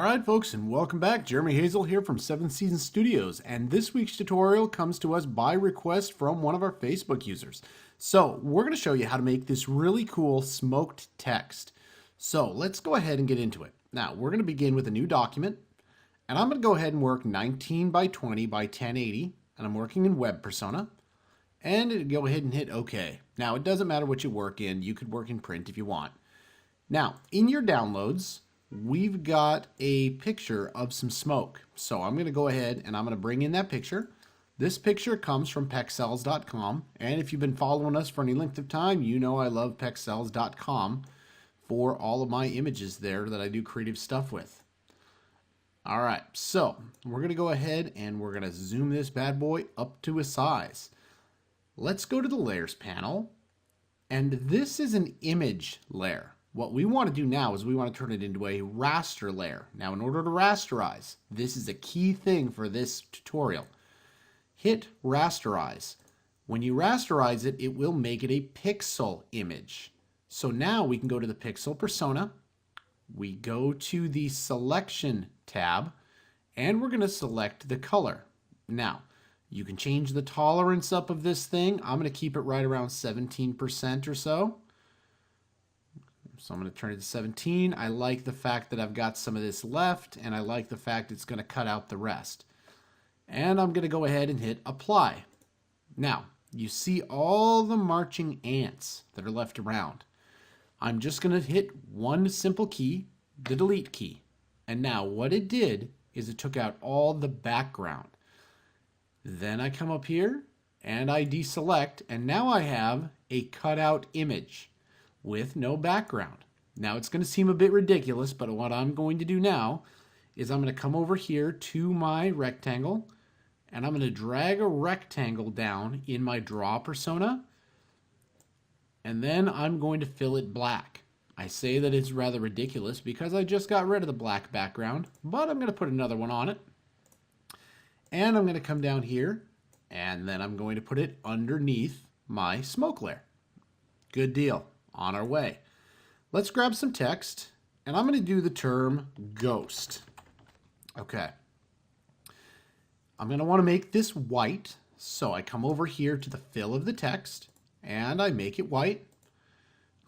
Alright folks, and welcome back. Jeremy Hazel here from 7th Season Studios, and this week's tutorial comes to us by request from one of our Facebook users. So we're going to show you how to make this really cool smoked text. So let's go ahead and get into it. Now we're going to begin with a new document, and I'm going to go ahead and work 19 by 20 by 1080, and I'm working in web persona, and go ahead and hit OK. Now it doesn't matter what you work in, you could work in print if you want. Now in your downloads, we've got a picture of some smoke. So I'm going to go ahead and I'm going to bring in that picture. This picture comes from pexels.com, and if you've been following us for any length of time, you know I love pexels.com for all of my images there that I do creative stuff with. Alright, so we're going to go ahead and we're going to zoom this bad boy up to a size. Let's go to the layers panel, and this is an image layer. What we want to do now is we want to turn it into a raster layer. Now in order to rasterize, this is a key thing for this tutorial. Hit rasterize. When you rasterize it, it will make it a pixel image. So now we can go to the pixel persona, we go to the selection tab, and we're going to select the color. Now you can change the tolerance up of this thing. I'm going to keep it right around 17% or so. So I'm going to turn it to 17. I like the fact that I've got some of this left, and I like the fact it's going to cut out the rest. And I'm going to go ahead and hit apply. Now, you see all the marching ants that are left around. I'm just going to hit one simple key, the delete key. And now what it did is it took out all the background. Then I come up here and I deselect, and now I have a cutout image with no background. Now it's going to seem a bit ridiculous, but what I'm going to do now is I'm going to come over here to my rectangle, and I'm going to drag a rectangle down in my draw persona, and then I'm going to fill it black. I say that it's rather ridiculous because I just got rid of the black background, but I'm going to put another one on it. And I'm going to come down here, and then I'm going to put it underneath my smoke layer. Good deal. On our way. Let's grab some text, and I'm going to do the term ghost. Okay. I'm going to want to make this white, so I come over here to the fill of the text, and I make it white.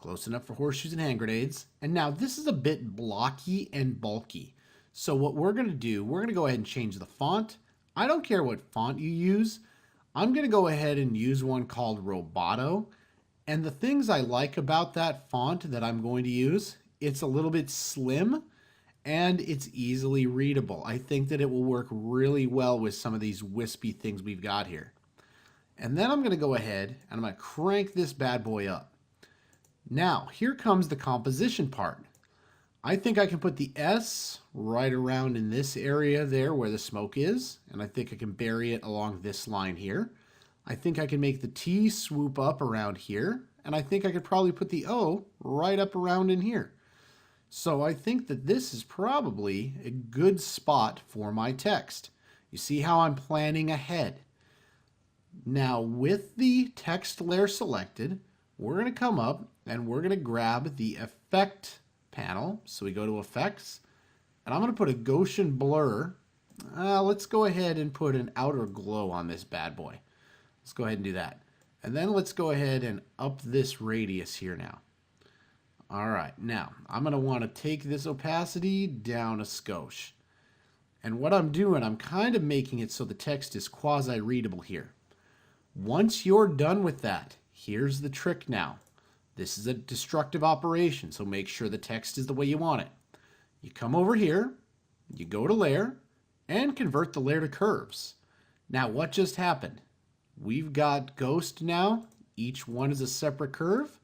Close enough for horseshoes and hand grenades. And now this is a bit blocky and bulky. So what we're going to do, we're going to go ahead and change the font. I don't care what font you use. I'm going to go ahead and use one called Roboto. And the things I like about that font that I'm going to use, it's a little bit slim and it's easily readable. I think that it will work really well with some of these wispy things we've got here. And then I'm going to go ahead and I'm going to crank this bad boy up. Now, here comes the composition part. I think I can put the S right around in this area there where the smoke is, and I think I can bury it along this line here. I think I can make the T swoop up around here, and I think I could probably put the O right up around in here. So I think that this is probably a good spot for my text. You see how I'm planning ahead. Now with the text layer selected, we're going to come up and we're going to grab the effect panel. So we go to effects, and I'm going to put a Gaussian blur. Let's go ahead and put an outer glow on this bad boy. Let's go ahead and do that. And then let's go ahead and up this radius here now. All right, now I'm going to want to take this opacity down a skosh. And what I'm doing, I'm kind of making it so the text is quasi-readable here. Once you're done with that, here's the trick now. This is a destructive operation, so make sure the text is the way you want it. You come over here, you go to layer, and convert the layer to curves. Now what just happened? We've got ghost now. Each one is a separate curve,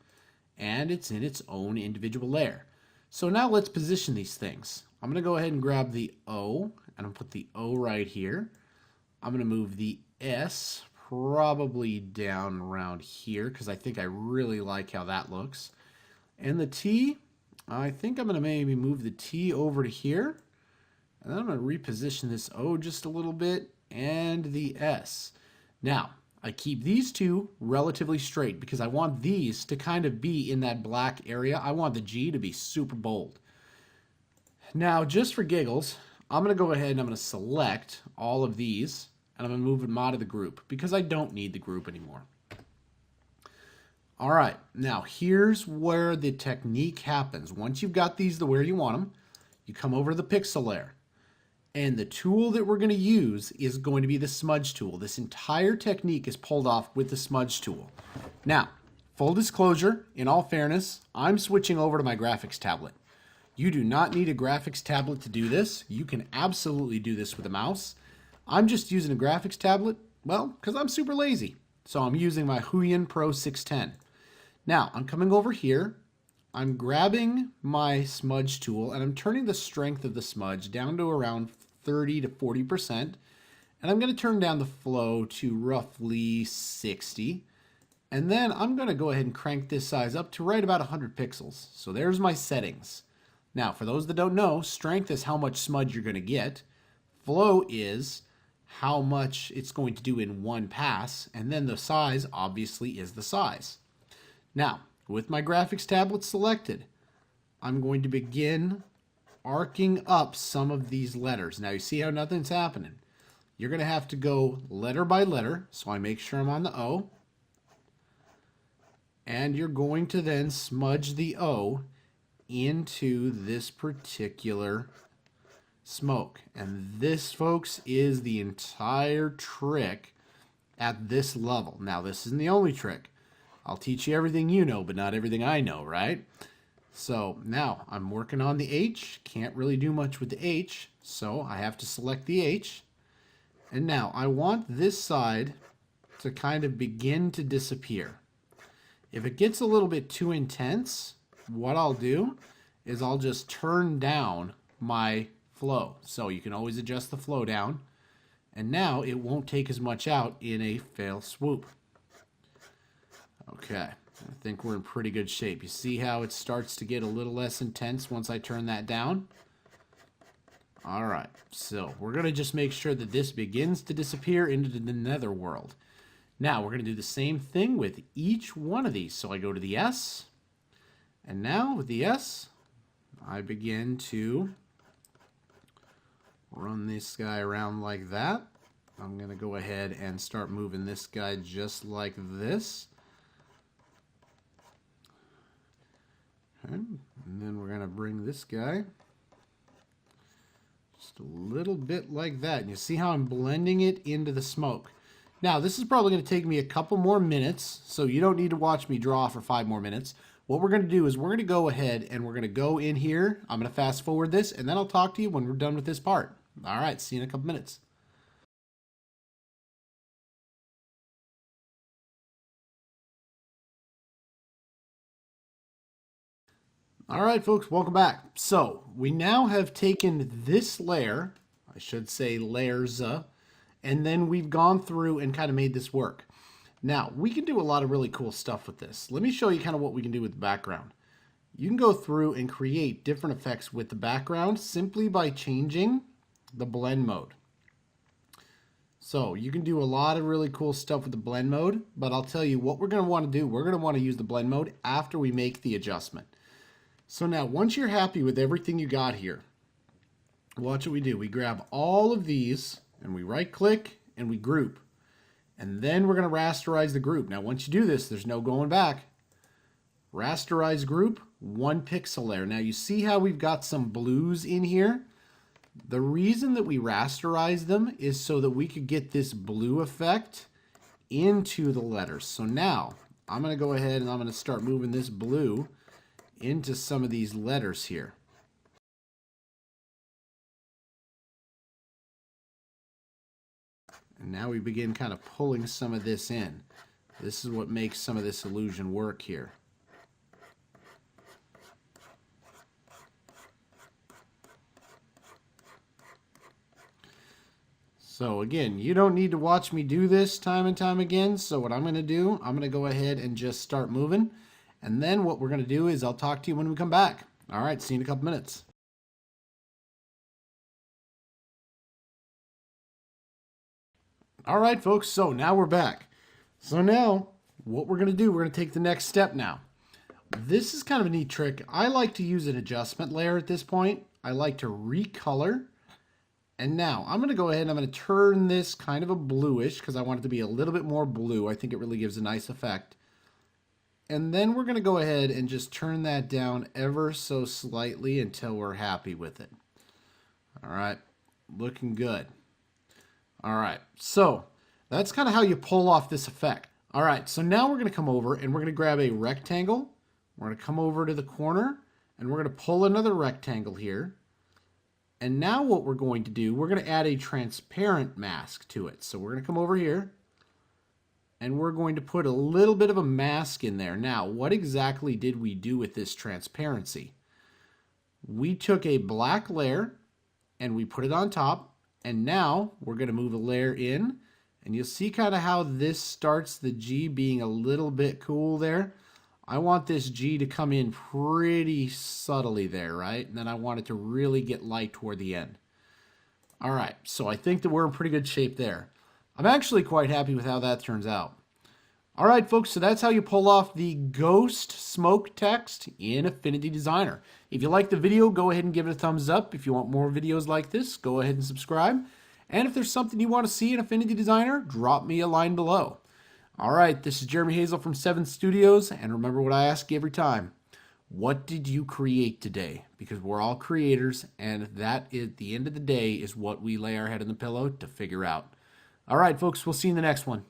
and it's in its own individual layer. So now let's position these things. I'm going to go ahead and grab the O, and I'm going to put the O right here. I'm going to move the S probably down around here because I think I really like how that looks. And the T, I think I'm going to maybe move the T over to here. And then I'm going to reposition this O just a little bit, and the S. Now, I keep these two relatively straight because I want these to kind of be in that black area. I want the G to be super bold. Now, just for giggles, I'm going to go ahead and I'm going to select all of these, and I'm going to move them out of the group because I don't need the group anymore. All right, now here's where the technique happens. Once you've got these to where you want them, you come over to the pixel layer. And the tool that we're going to use is going to be the smudge tool. This entire technique is pulled off with the smudge tool. Now, full disclosure, in all fairness, I'm switching over to my graphics tablet. You do not need a graphics tablet to do this. You can absolutely do this with a mouse. I'm just using a graphics tablet, well, because I'm super lazy. So I'm using my Huion Pro 610. Now, I'm coming over here. I'm grabbing my smudge tool and I'm turning the strength of the smudge down to around 30 to 40%. And I'm going to turn down the flow to roughly 60. And then I'm going to go ahead and crank this size up to right about 100 pixels. So there's my settings. Now, for those that don't know, strength is how much smudge you're going to get. Flow is how much it's going to do in one pass. And then the size, obviously, is the size. Now, with my graphics tablet selected, I'm going to begin arcing up some of these letters. Now, you see how nothing's happening. You're going to have to go letter by letter, so I make sure I'm on the O. And you're going to then smudge the O into this particular smoke. And this, folks, is the entire trick at this level. Now, this isn't the only trick. I'll teach you everything you know, but not everything I know, right? So now I'm working on the H. Can't really do much with the H, so I have to select the H. And now I want this side to kind of begin to disappear. If it gets a little bit too intense, what I'll do is I'll just turn down my flow. So you can always adjust the flow down. And now it won't take as much out in a fail swoop. Okay, I think we're in pretty good shape. You see how it starts to get a little less intense once I turn that down? All right, so we're going to just make sure that this begins to disappear into the netherworld. Now, we're going to do the same thing with each one of these. So I go to the S, and now with the S, I begin to run this guy around like that. I'm going to go ahead and start moving this guy just like this. Okay. And then we're going to bring this guy just a little bit like that. And you see how I'm blending it into the smoke. Now, this is probably going to take me a couple more minutes, so you don't need to watch me draw for 5 more minutes. What we're going to do is we're going to go ahead and we're going to go in here. I'm going to fast forward this, and then I'll talk to you when we're done with this part. All right, see you in a couple minutes. All right, folks, welcome back. So we now have taken this layer, I should say layers, and then we've gone through and kind of made this work. Now, we can do a lot of really cool stuff with this. Let me show you kind of what we can do with the background. You can go through and create different effects with the background simply by changing the blend mode. So you can do a lot of really cool stuff with the blend mode, but I'll tell you what we're going to want to do. We're going to want to use the blend mode after we make the adjustment. So now, once you're happy with everything you got here, watch what we do. We grab all of these, and we right-click, and we group. And then we're going to rasterize the group. Now, once you do this, there's no going back. Rasterize group, 1 pixel layer. Now, you see how we've got some blues in here? The reason that we rasterize them is so that we could get this blue effect into the letters. So now, I'm going to go ahead and I'm going to start moving this blue into some of these letters here. And now we begin kind of pulling some of this in. This is what makes some of this illusion work here. So again, you don't need to watch me do this time and time again. So what I'm going to do, I'm going to go ahead and just start moving. And then what we're going to do is I'll talk to you when we come back. All right, see you in a couple minutes. All right, folks, so now we're back. So now what we're going to do, we're going to take the next step now. This is kind of a neat trick. I like to use an adjustment layer at this point. I like to recolor. And now I'm going to go ahead and I'm going to turn this kind of a bluish because I want it to be a little bit more blue. I think it really gives a nice effect. And then we're going to go ahead and just turn that down ever so slightly until we're happy with it. All right, looking good. All right, so that's kind of how you pull off this effect. All right, so now we're going to come over and we're going to grab a rectangle. We're going to come over to the corner and we're going to pull another rectangle here. And now what we're going to do, we're going to add a transparent mask to it. So we're going to come over here and we're going to put a little bit of a mask in there. Now, what exactly did we do with this transparency? We took a black layer and we put it on top. And now we're going to move a layer in. And you'll see kind of how this starts the G being a little bit cool there. I want this G to come in pretty subtly there, right? And then I want it to really get light toward the end. All right, so I think that we're in pretty good shape there. I'm actually quite happy with how that turns out. All right, folks, so that's how you pull off the ghost smoke text in Affinity Designer. If you like the video, go ahead and give it a thumbs up. If you want more videos like this, go ahead and subscribe. And if there's something you want to see in Affinity Designer, drop me a line below. All right, this is Jeremy Hazel from 7 Studios, and remember what I ask you every time. What did you create today? Because we're all creators, and that, at the end of the day, is what we lay our head on the pillow to figure out. All right, folks, we'll see you in the next one.